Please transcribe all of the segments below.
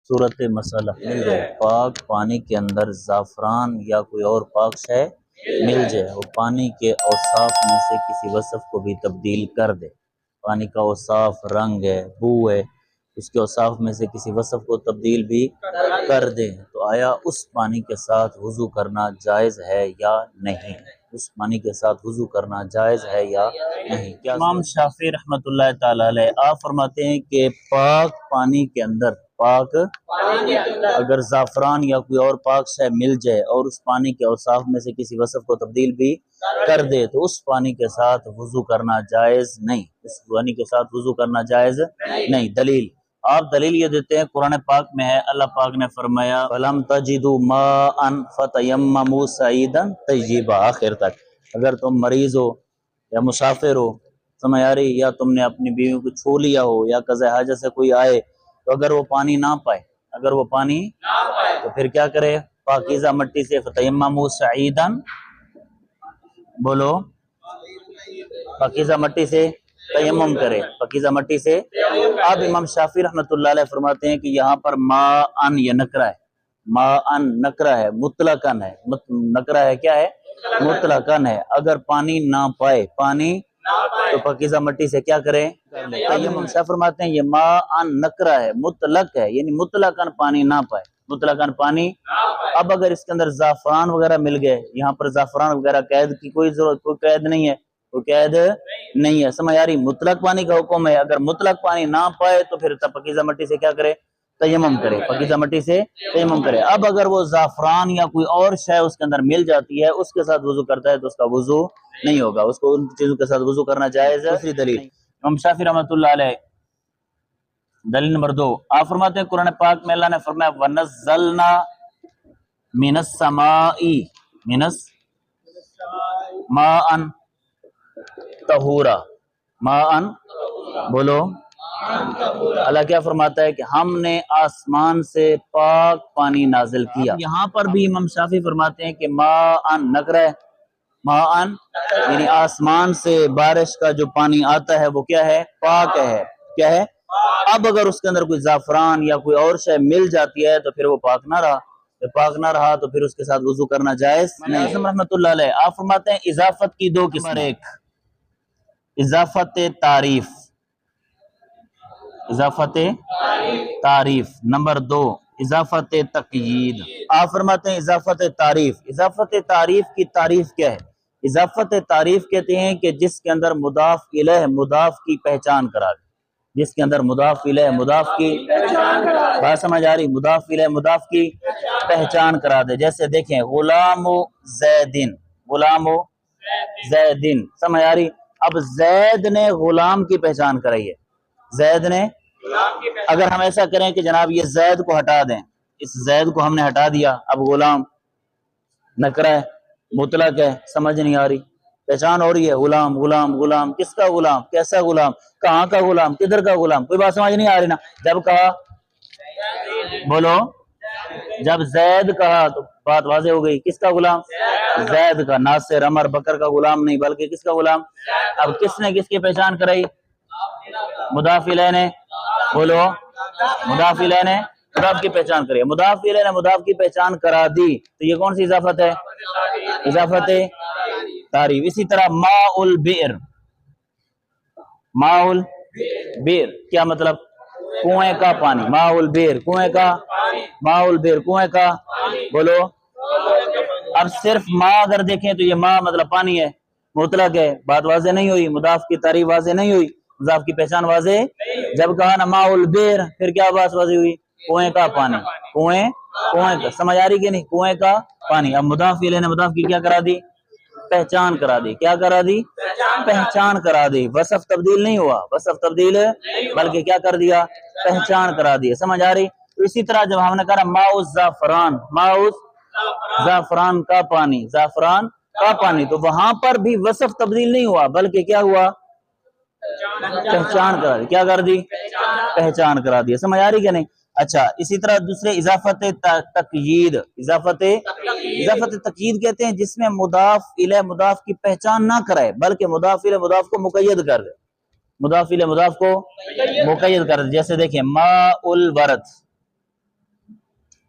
صورت مسئلہ مل جائے پاک پانی کے اندر زعفران یا کوئی اور پاک شے مل جائے، وہ پانی کے اوصاف میں سے کسی وصف کو بھی تبدیل کر دے، پانی کا اوصاف رنگ ہے، بو ہے، اس کے اوصاف میں سے کسی وصف کو تبدیل بھی کر دے، تو آیا اس پانی کے ساتھ وضو کرنا جائز ہے یا نہیں؟ اس پانی کے ساتھ وضو کرنا جائز ہے یا نہیں؟ کیا امام شافعی رحمۃ اللہ تعالی علیہ آپ فرماتے ہیں کہ پاک پانی کے اندر پاک اگر زعفران یا کوئی اور پاک شے مل جائے اور اس پانی کے اوصاف میں سے کسی وصف کو تبدیل بھی کر دے تو اس پانی کے ساتھ وضو کرنا جائز نہیں، اس پانی کے ساتھ وضو کرنا جائز نہیں۔ دلیل آپ دلیل یہ دیتے ہیں، قرآن پاک میں ہے، اللہ پاک نے فرمایا فَلَمْ تَجِدُوا مَاءً فَتَيَمَّمُوا صَعِيدًا طَيِّبًا، آخر تک۔ اگر تم مریض ہو یا مسافر ہو، سمجھ آ رہی، یا تم نے اپنی بیوی کو چھو لیا ہو یا قضاء حاجت سے کوئی آئے تو اگر وہ پانی نہ پائے، اگر وہ پانی تو پھر کیا کرے؟ پاکیزہ مٹی سے فَتَيَمَّمُوا صَعِيدًا، بولو، پاکیزہ مٹی سے تیمم کرے، پاکیزہ مٹی سے۔ اب امام شافعی رحمۃ اللہ علیہ فرماتے ہیں کہ یہاں پر ماءً یہ نکرہ ہے، ماءً نکرہ ہے، مطلقاً ہے، نکرہ ہے، کیا ہے؟ مطلقاً ہے۔ اگر پانی نہ پائے، پانی تو پاکیزہ مٹی سے کیا کرے؟ امام شافعی فرماتے ہیں یہ ماءً نکرہ ہے، مطلق ہے، یعنی مطلقاً پانی نہ پائے، مطلقاً پانی۔ اب اگر اس کے اندر زعفران وغیرہ مل گئے، یہاں پر زعفران وغیرہ قید کی کوئی ضرورت، کوئی قید نہیں ہے، کوئی قید نہیں ہے، سمجھ آ رہی؟ مطلق پانی کا حکم ہے، اگر مطلق پانی نہ پائے تو پھر پاکیزہ مٹی سے کیا کرے؟ تیمم کرے، پاکیزہ مٹی سے تیمم کرے۔ اب اگر وہ زعفران یا کوئی اور شے اس کے اندر مل جاتی ہے، اس کے ساتھ وضو کرتا ہے تو اس کا وضو نہیں ہوگا، اس کو ان چیزوں کے ساتھ وضو کرنا جائز ہے۔ دوسری دلیل امام شافعی رحمۃ اللہ علیہ، دلیل نمبر 2، آپ فرماتے ہیں قرآن پاک میں اللہ نے فرمایا وَنَزَّلْنَا مِنَ السَّمَاءِ مَاءً طَہُورًا، ماءً، بولو، اللہ کیا فرماتا ہے کہ ہم نے آسمان سے پاک پانی نازل کیا۔ یہاں پر بھی امام شافعی فرماتے ہیں کہ ماءً نکرہ ہے، ماءً یعنی آسمان سے بارش کا جو پانی آتا ہے وہ کیا ہے؟ پاک ہے، کیا ہے؟ اب اگر اس کے اندر کوئی زعفران یا کوئی اور شے مل جاتی ہے تو پھر وہ پاک نہ رہا، جب پاک نہ رہا تو پھر اس کے ساتھ وضو کرنا جائز نہیں۔ اعظم رحمۃ اللہ علیہ آپ فرماتے ہیں اضافت کی دو قسم، ایک اضافت تعریف، اضافت تعریف، نمبر 2 اضافت تقیید۔ آپ فرماتے ہیں اضافت تعریف، اضافت تعریف کی تعریف کیا ہے؟ اضافت تعریف کہتے ہیں کہ جس کے اندر مضاف الیہ مضاف کی پہچان کرا دے، جس کے اندر مضاف الیہ مضاف کی بات سمجھ آ رہی؟ مضاف الیہ مضاف کی پہچان کرا دے، جیسے دیکھیں غلام زیدن، غلام زیدن، سمجھ آ رہی؟ اب زید نے غلام کی پہچان کرائی ہے، زید نے، اگر ہم ایسا کریں کہ جناب یہ زید کو ہٹا دیں، اس زید کو ہم نے ہٹا دیا، اب غلام نکرہ ہے، مطلق ہے، سمجھ نہیں آ رہی؟ پہچان ہو رہی ہے، غلام غلام غلام، کس کا غلام؟ کیسا غلام؟ کہاں کا غلام؟ کدھر کا غلام؟ کوئی بات سمجھ نہیں آ رہی نا؟ جب کہا، بولو، جب زید کہا تو بات واضح ہو گئی، کس کا غلام؟ زید کا، ناصر، عمر، بکر کا غلام نہیں بلکہ کس کا غلام؟ اب کس نے کس کی پہچان کرائی؟ مضاف الیہ نے، بولو، مضاف الیہ نے مضاف کی پہچان کری، مضاف الیہ نے مضاف کی پہچان کرا دی تو یہ کون سی اضافت ہے؟ اضافت تعریف۔ اسی طرح ماء البئر، ماء البئر کیا مطلب؟ کنویں کا پانی، ماء البئر کنویں کا، ماء البئر کنویں کا، بولو۔ اب صرف ماء اگر دیکھیں تو یہ ماء مطلب پانی ہے، مطلق ہے، بات واضح نہیں ہوئی، مضاف کی تعریف واضح نہیں ہوئی، مضاف کی پہچان واضح، جب کہا نا ماء البئر پھر کیا بات واضح ہوئی؟ کنویں کا پانی، کنویں کا، سمجھ آ رہی کہ نہیں؟ کنویں کا پانی۔ اب مضاف الیہ نے مضاف کی کیا کرا دی؟ پہچان کرا دی، کیا کرا دی؟ پہچان کرا دی، وصف تبدیل نہیں ہوا، وصف تبدیل بلکہ کیا کر دیا؟ پہچان کرا دی، سمجھ آ رہی؟ تو اسی طرح جب ہم نے کہا ماء الزعفران، ماء زعفران کا پانی، زعفران کا پانی، تو وہاں پر بھی وصف تبدیل نہیں ہوا بلکہ کیا ہوا؟ پہچان کرا دی، کیا کر دی؟ پہچان کرا دی، سمجھ آ رہی کہ نہیں؟ اچھا، اسی طرح دوسرے اضافت تقیید، اضافت تقیید کہتے ہیں جس میں مضاف الیہ مضاف کی پہچان نہ کرائے بلکہ مضاف الیہ مضاف کو مقید کر دے، مضاف الیہ مضاف کو مقید کر دے، جیسے دیکھیں ماء الورد،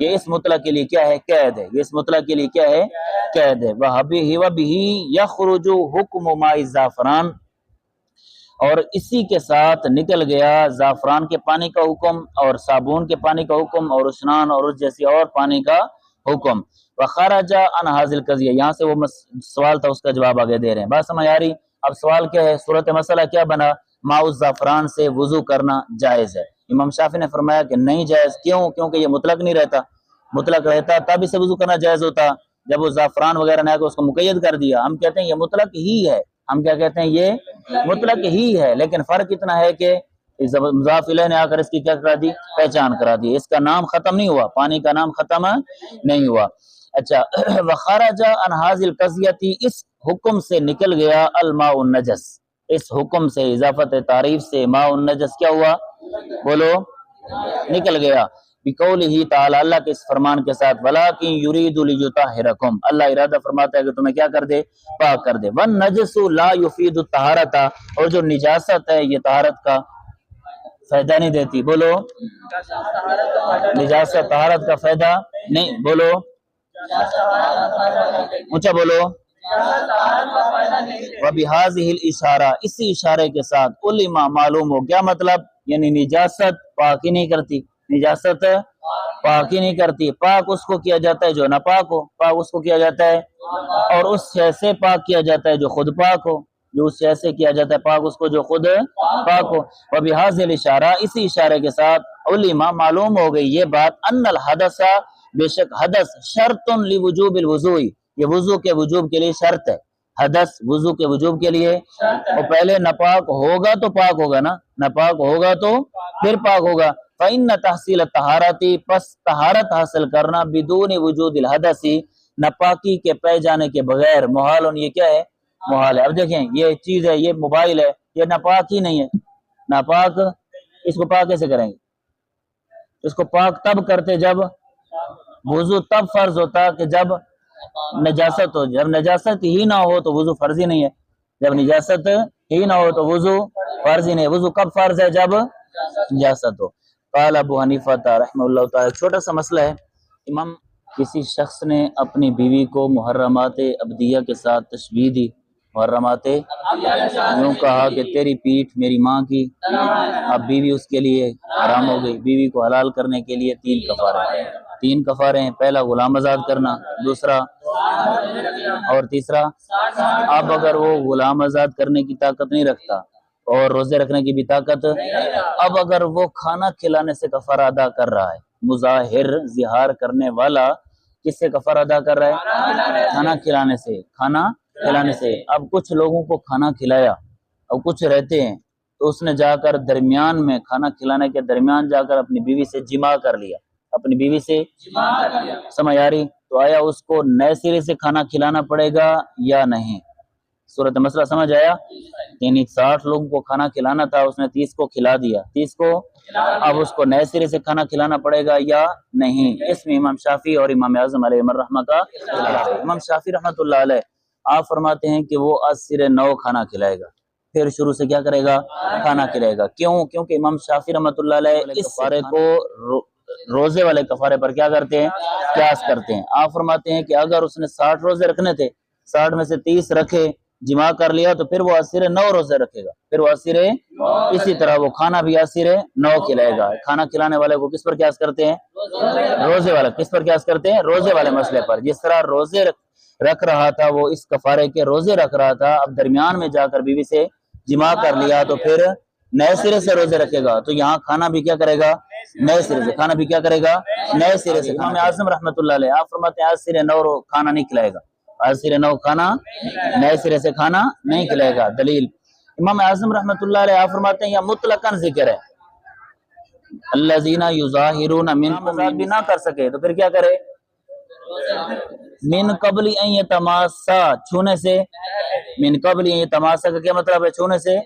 یہ اس مطلق کے لیے کیا ہے؟ قید ہے. یہ اس مطلق کے لیے کیا ہے؟ قید ہے. وَبِهِ يَخْرُجُ حُكْمُ مَاءِ الزَّعْفَرَانِ، اور اسی کے ساتھ نکل گیا زعفران کے پانی کا حکم اور صابون کے پانی کا حکم اور اسنان اور اس جیسی اور پانی کا حکم. وخرج عن هذه القضیہ، یہاں سے وہ سوال تھا اس کا جواب آگے دے رہے ہیں. بات سمجھ آ رہی؟ اب سوال کیا ہے؟ صورت مسئلہ کیا بنا؟ ماء الزعفران سے وضو کرنا جائز ہے. امام شافعی نے فرمایا کہ نہیں جائز. کیوں؟ کیونکہ یہ مطلق نہیں رہتا. مطلق رہتا تب اسے وضو کرنا جائز ہوتا. جب وہ زعفران وغیرہ نے آ کے اس کو مقید کر دیا. ہم کہتے ہیں یہ مطلق ہی ہے. ہم کیا کہتے ہیں؟ یہ مطلق ہی ہے. لیکن فرق اتنا ہے کہ مضاف الیہ نے آ کر اس کی کیا کرا دی؟ پہچان کرا دی. اس کا نام ختم نہیں ہوا، پانی کا نام ختم نہیں ہوا. اچھا، وخرج عن هذه القضیہ، اس حکم سے نکل گیا الماء النجس. اس حکم سے، اضافت تعریف سے ماء النجس کیا ہوا؟ بولو، نکل گیا. بقولہ تعالی، اللہ کے اس فرمان کے ساتھ، ولکن یرید لیطہرکم، اللہ ارادہ فرماتا ہے کہ تمہیں کیا کر دے؟ پاک کر دے. والنجس لا یفید الطہارۃ، اور جو نجاست ہے یہ طہارت کا فائدہ نہیں دیتی. بولو، نجاست طہارت کا فائدہ نہیں. بولو اونچا بولو. وبہذہ الاشارہ، اسی اشارے کے ساتھ علما، معلوم ہو. کیا مطلب؟ یعنی نجاست پاک ہی نہیں کرتی. نجاست پاک ہی نہیں کرتی. پاک اس کو کیا جاتا ہے جو ناپاک ہو. پاک اس کو کیا جاتا ہے، اور اس شے سے پاک کیا جاتا ہے جو خود پاک ہو. جو اس شے سے کیا جاتا ہے پاک اس کو جو خود پاک ہو. وبہذہ الاشارہ، اسی اشارے کے ساتھ علما، معلوم ہو گئی یہ بات، ان الحدث، بے شک حدث، شرط لوجوب الوضوء، یہ وضو کے وجوب کے لیے شرط ہے. حدث وضو کے وجوب کے لیے، اور پہلے ناپاک ہوگا تو پاک ہوگا نا، ناپاک ہوگا تو پھر پاک ہوگا. فإن تحصیل الطہارت، پس طہارت حاصل کرنا، بدون وجود الحدث، ناپاکی کے پہ جانے کے بغیر، محال. یہ کیا ہے؟ محال ہے. اب دیکھیں یہ چیز ہے، یہ موبائل ہے، یہ ناپاک ہی نہیں ہے. ناپاک، اس کو پاک کیسے کریں گے؟ اس کو پاک تب کرتے جب وضو تب فرض ہوتا کہ جب نجاست ہو. جب نجاست ہی نہ ہو تو وضو فرض ہی نہیں ہے. جب نجاست ہی نہ ہو تو وضو فرض ہی نہیں ہے. وضو کب فرض ہے؟ جب نجاست ہو. قال ابو حنیفہ رحمہ اللہ تعالی، چھوٹا سا مسئلہ ہے. امام، کسی شخص نے اپنی بیوی کو محرمات ابدیہ کے ساتھ تشبیہ دی. محرمات، یوں کہا کہ تیری پیٹھ میری ماں کی. اب بیوی اس کے لیے حرام ہو گئی. بیوی کو حلال کرنے کے لیے تین کفارے ہیں. پہلا غلام آزاد کرنا، دوسرا اور تیسرا. اب اگر وہ غلام آزاد کرنے کی طاقت نہیں رکھتا اور روزے رکھنے کی بھی طاقت، اب اگر وہ کھانا کھلانے سے کفارہ ادا کر رہا ہے، مظاہر زہار کرنے والا کس سے کفارہ ادا کر رہا ہے؟ کھانا کھلانے سے. کھانا کھلانے سے. اب کچھ لوگوں کو کھانا کھلایا اور کچھ رہتے ہیں، تو اس نے جا کر درمیان میں، کھانا کھلانے کے درمیان جا کر اپنی بیوی سے جماع کر لیا. اپنی بیوی سے سمجھ آ رہی؟ تو آیا اس کو نئے سرے سے کھانا کھلانا پڑے گا یا نہیں؟ صورت مسئلہ سمجھ آیا؟ یعنی 60 لوگوں کو کھانا کھلانا تھا، اس نے 30 کو کھلا دیا. 30 کو اب اس کو نئے سرے سے کھانا کھلانا پڑے گا یا نہیں؟ اس میں امام شافعی اور امام اعظم علیہ الرحمہ کا خلاف ہے. امام شافعی رحمۃ اللہ علیہ آپ فرماتے ہیں کہ وہ از سرے 9 کھانا کھلائے گا، پھر شروع سے کیا کرے گا؟ کھانا کھلائے گا. کیوں؟ کیونکہ امام شافعی رحمۃ اللہ علیہ اس کفارے کو روزے والے کفارے پر کیا کرتے ہیں؟ قیاس کرتے ہیں. آپ فرماتے ہیں کہ اگر اس نے 60 روزے رکھنے تھے، 60 میں سے 30 رکھے، جماع کر لیا، تو پھر وہ اسیرے 9 روزے رکھے گا. پھر وہ اسیرے اسی طرح وہ کھانا بھی اسیرے 9 کھلائے گا. کھانا کھلانے والے کو کس پر قیاس کرتے ہیں؟ روزے والا. کس پر قیاس کرتے ہیں؟ روزے والے مسئلے پر. جس طرح روزے رکھ رہا تھا وہ اس کفارے کے روزے رکھ رہا تھا، اب درمیان میں جا کر بیوی سے جماع کر لیا تو پھر نئے سرے سے روزے رکھے گا. تو یہاں کھانا بھی کیا کرے گا؟ نئے سرے سے. کھانا بھی کیا کرے گا؟ نئے سرے سے. امام اعظم رحمۃ اللہ علیہ آپ فرماتے ہیں آج سرے 9 کھانا نہیں کھلائے گا. آج سرے 9 کھانا، نئے سرے سے کھانا نہیں کھلائے گا. دلیل امام اعظم رحمۃ اللہ علیہ آپ فرماتے ہیں یہ مطلقاً ذکر ہے. الذین یظاہرون منکم، بھی نہ کر سکے تو پھر کیا کرے؟ من قبل ان یتماسا، چھونے سے. من قبل ان یتماسا کا کیا مطلب ہے؟ چھونے سے.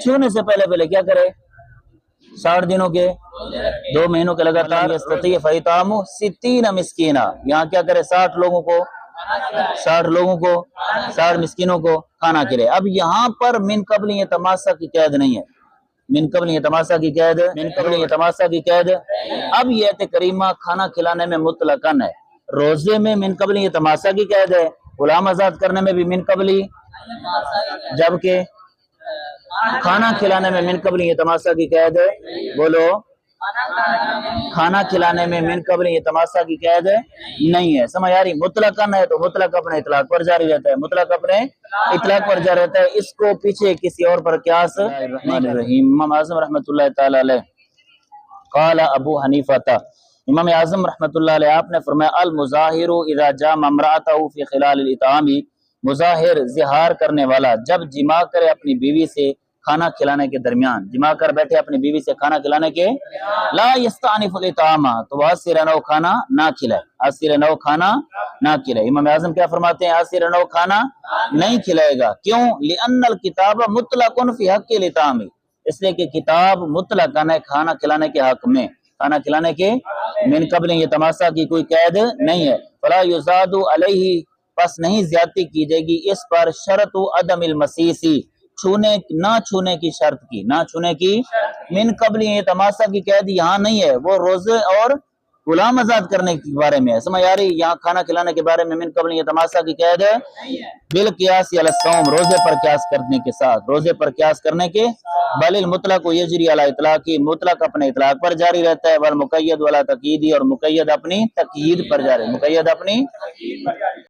چھونے سے پہلے کیا کرے؟ 60 دنوں کے، 2 مہینوں کے لگاتار. یستطیع فیطعم 60 مسکینہ، یہاں کیا کرے؟ 60 لوگوں کو 60 مسکینوں کو کھانا کھلائے. اب یہاں پر من قبل یتماسا کی قید نہیں ہے. من قبل یتماسا کی قید، من قبل یتماسا کی قید۔ اب یہ آیت کریمہ کھانا کھلانے میں مطلقاً ہے، روزے میں من قبل یتماسا کی قید ہے، غلام آزاد کرنے میں بھی من قبل، جبکہ کھانا کھلانے میں من قبل یتماسا کی قید ہے۔ بولو، کھانا کھلانے میں من قبل یتماسا کی قید نہیں ہے۔ سمجھ آ رہی؟ مطلقاً ہے تو مطلق اپنے اطلاق پر جاری رہتا ہے، مطلق اپنے اطلاق پر جاری رہتا ہے، اس کو پیچھے کسی اور پر قیاس نہیں رحیم۔ امام اعظم رحمۃ اللہ تعالی علیہ قال ابو حنیفہ، امام اعظم رحمۃ اللہ علیہ آپ نے فرمایا المظاہر اذا جامع امرأته فی خلال الاطعام، مظاہر زہار کرنے والا جب جماع کرے اپنی بیوی سے کھانا کھلانے کے درمیان، جماع کر بیٹھے اپنی بیوی سے کھانا کھلانے کے، لا یستعنف الاطعام، تو آسر نو کھانا نہ کھلائے، آسر نو کھانا نہ کھلائے۔ امام اعظم کیا فرماتے ہیں؟ آسر نو کھانا نہیں کھلائے گا، کیوں؟ لأن الکتاب مطلق فی حق الاطعام، اس لیے کہ کتاب مطلق ہے کھانا کھلانے کے حق میں، کھانا کھلانے کے من قبل یتماسا کی کوئی قید نہیں ہے۔ فلا یزاد علیہ، پس نہیں زیادتی کی جائے گی اس پر، شرط عدم المسیسی، چھونے نہ چھونے کی شرط کی، نہ چھونے کی، من قبل یتماسا کی قید یہاں نہیں ہے، وہ روزے اور غلام آزاد کرنے کے بارے میں ہے۔ سمجھ آ رہی؟ یہاں کھانا کھلانے کے بارے میں من قبل یتماسا کی قید ہے بالقیاس علی الصوم، روزے پر قیاس کرنے کے ساتھ، روزے پر قیاس کرنے کے، بل المطلق یجری علی اطلاقی، مطلق اپنے اطلاق پر جاری رہتا ہے، والمقید ولا تقییدی، اور مقید اپنی تقیید پر جاری، مقید اپنی